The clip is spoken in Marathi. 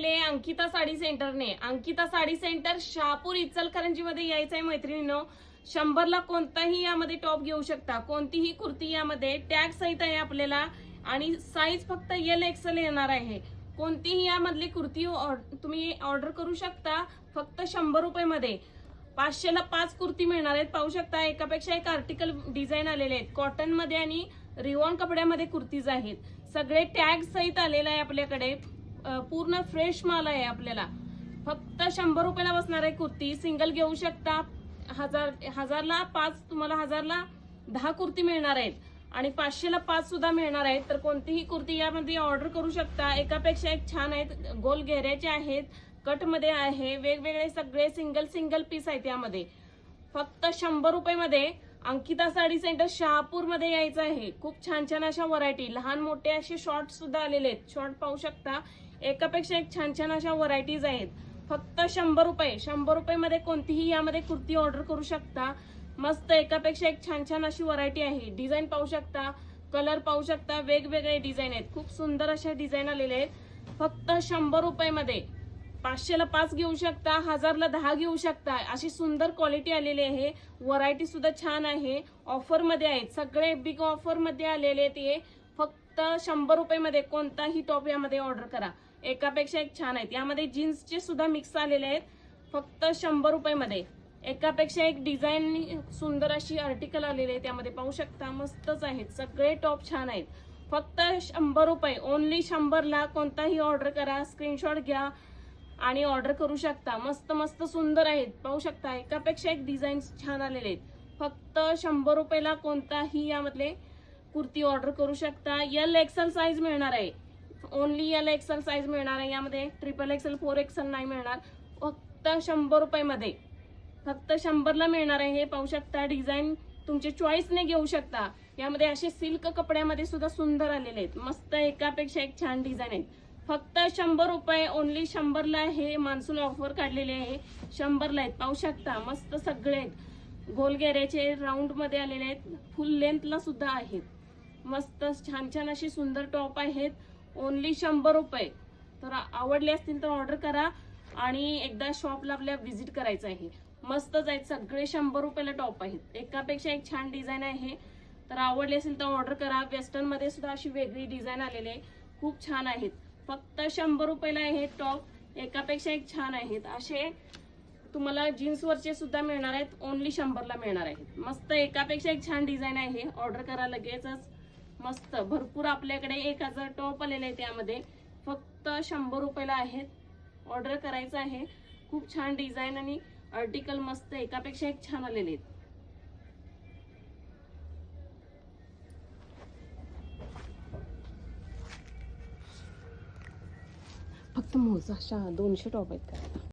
अंकिता साडी सेंटरने. अंकिता साडी सेंटर शहापूर इचलकरंजी मध्ये यायचंय मैत्रिणींनो. 100ला कोणताही यामध्ये टॉप घेऊ शकता. कोणतीही कुर्ती यामध्ये टॅग सहित आहे आपल्याला आणि साईज फक्त XL येणार आहे. कोणतीही यामधली कुर्ती तुम्ही ऑर्डर करू शकता फक्त 100 रुपये मध्ये. 500ला 5 कुर्ती मिळणार आहेत. पाहू शकता एकापेक्षा एक आर्टिकल डिझाईन आलेले आहेत. कॉटन मध्ये आणि रिवॉन कपड्यामध्ये कुर्तीज आहेत. सगळे टॅग सहित आलेला आहे आपल्याकडे. पूर्ण फ्रेश माल आहे आपल्याला. फक्त 100 रुपयाला बसणार आहे कुर्ती. सिंगल घेऊ शकता. हजारला 5 तुम्हाला 1000ला 10 कुर्ती मिळणार आहेत आणि 500ला 5 सुद्धा मिळणार आहेत. तर कोणतीही कुर्ती यामध्ये ऑर्डर करू शकता. एकापेक्षा एक छान आहेत. गोल घेऱ्याचे आहेत, कट मध्ये आहे, वेगवेगळे सगळे सिंगल पीस आहेत यामध्ये. फक्त 100 रुपये मध्ये अंकिता साडी सेंटर शहापूर मध्ये यायचं आहे. खूप छान छान अशा व्हरायटी, लहान मोठे असे शॉर्ट सुद्धा आलेले आहेत. शॉर्ट पाहू शकता. एकापेक्षा एक छान छान अशा व्हरायटीज आहेत. फक्त 100 रुपये. 100 रुपये मध्ये कोणतीही यामध्ये कुर्ती ऑर्डर करू शकता. मस्त एकापेक्षा एक छान छान अशी व्हरायटी आहे. डिझाईन पाहू शकता, कलर पाहू शकता, वेगवेगळे डिझाईन आहेत. खूप सुंदर असे डिझाईन आलेले आहेत. फक्त 100 रुपये मध्ये. 500ला 5 घेऊ शकता, 1000ला 10 घेऊ शकता. अशी सुंदर क्वालिटी आलेली आहे. व्हरायटी सुद्धा छान आहे. ऑफर मध्ये आहेत. सगळे बिग ऑफर मध्ये आलेले आहेत. हे फक्त 100 रुपये मध्ये कोणताही टॉप यामध्ये ऑर्डर करा. एकापेक्षा एक छान आहेत. यामध्ये जीन्सचे सुद्धा मिक्स आलेले आहेत. फक्त 100 रुपये मध्ये. एकापेक्षा एक डिझाईन सुंदर अशी आर्टिकल आलेले आहे. त्यामध्ये पाहू शकता मस्तच आहेत. सगळे टॉप छान आहेत. फक्त 100 रुपये. ओनली 100ला कोणताही ऑर्डर करा. स्क्रीनशॉट घ्या आणि ऑर्डर करू शकता. मस्त मस्त सुंदर आहेत. पाहू शकता एकापेक्षा एक डिझाईन छान आलेले आहेत. फक्त 100 रुपयाला कोणताही यामधले कुर्ती ऑर्डर करू शकता. XL साईज मिळणार आहे. ओनली XL साईज मिळणार आहे. यामध्ये XXL 4XL नाही मिळणार. फक्त 100 रुपये मध्ये. फक्त 100ला मिळणार आहे. हे पाहू शकता. डिझाईन तुमच्या चॉईसने घेऊ शकता. यामध्ये असे सिल्क कपड्यामध्ये सुद्धा सुंदर आलेले आहेत. मस्त एकापेक्षा एक छान डिझाईन आहेत. फक्त 100 रुपये. ओनली 100ला हे मान्सून ऑफर काढलेले आहे. 100ला आहेत. पाहू शकता मस्त सगळे आहेत. गोल घेऱ्याचे राऊंड मध्ये आलेले आहेत. फुल लेंथला सुद्धा आहेत. मस्त छान छान अशी सुंदर टॉप आहेत. ओनली 100 रुपये. तर आवडले असतील तर ऑर्डर करा आणि एकदा शॉपला आपल्या व्हिजिट करायचं आहे. मस्तच आहेत. सगळे 100 रुपयाला टॉप आहेत. एकापेक्षा एक छान डिझाईन आहे. तर आवडले असेल तर ऑर्डर करा. वेस्टर्न मध्ये सुद्धा अशी वेगळी डिझाईन आलेली आहे. खूप छान आहेत. फक्त 100 रुपयाला हे टॉप. एकापेक्षा एक छान आहेत. असे तुम्हाला जीन्सवरचे सुद्धा मिळणार आहेत. ओनली 100ला मिळणार आहेत. मस्त एकापेक्षा एक छान डिझाईन आहे. ऑर्डर करा लगेचच. मस्त भरपूर आपल्याकडे 1000 टॉप आलेले आहेत. त्यामध्ये फक्त 100 रुपयाला आहेत. ऑर्डर करायचं आहे. खूप छान डिझाईन आणि आर्टिकल मस्त एकापेक्षा एक छान आलेले आहेत. फक्त मोजा 200 टॉप आहेत का?